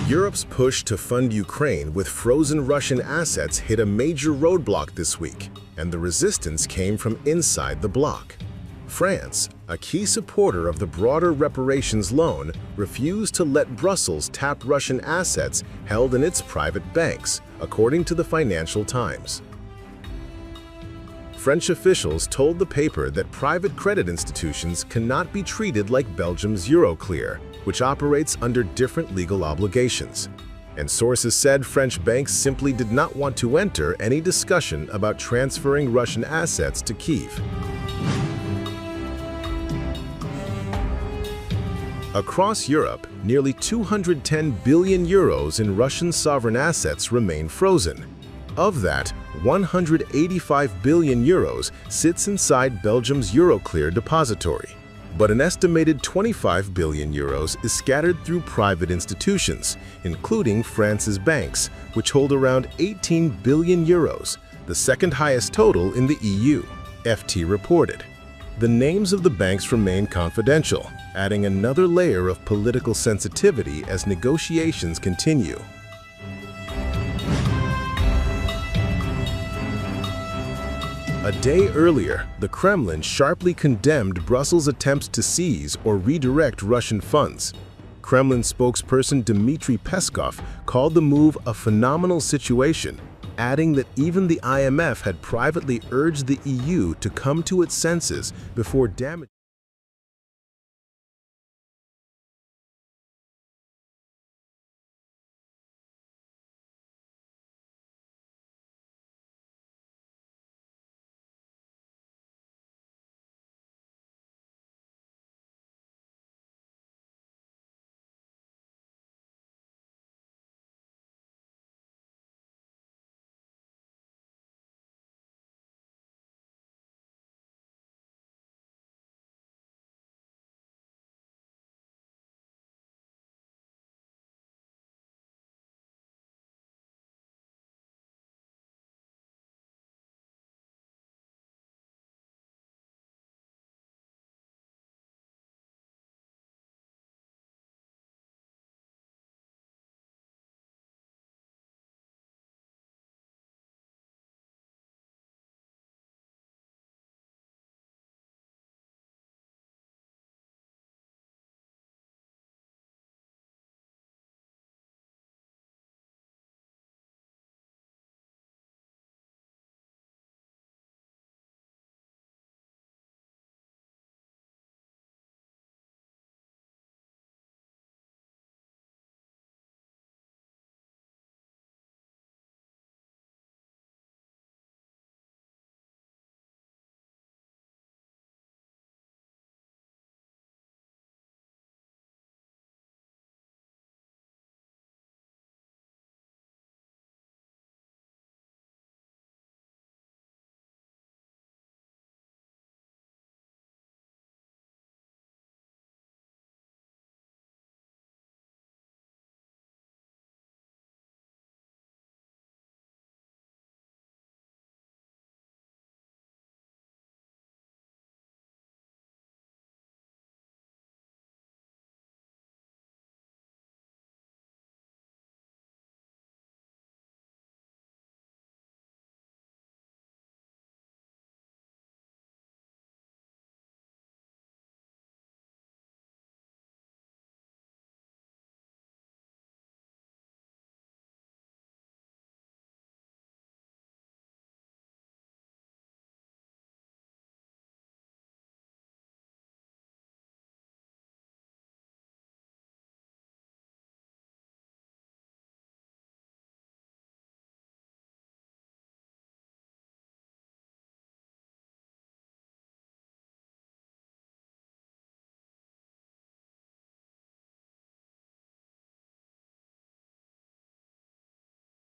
Europe's push to fund Ukraine with frozen Russian assets hit a major roadblock this week, and the resistance came from inside the bloc. France, a key supporter of the broader reparations loan, refused to let Brussels tap Russian assets held in its private banks, according to the Financial Times. French officials told the paper that private credit institutions cannot be treated like Belgium's Euroclear, which operates under different legal obligations. And sources said French banks simply did not want to enter any discussion about transferring Russian assets to Kyiv. Across Europe, nearly 210 billion euros in Russian sovereign assets remain frozen. Of that, 185 billion euros sits inside Belgium's Euroclear depository. But an estimated 25 billion euros is scattered through private institutions, including France's banks, which hold around 18 billion euros, the second highest total in the EU, FT reported. The names of the banks remain confidential, adding another layer of political sensitivity as negotiations continue. A day earlier, the Kremlin sharply condemned Brussels' attempts to seize or redirect Russian funds. Kremlin spokesperson Dmitry Peskov called the move a phenomenal situation, adding that even the IMF had privately urged the EU to come to its senses before damaging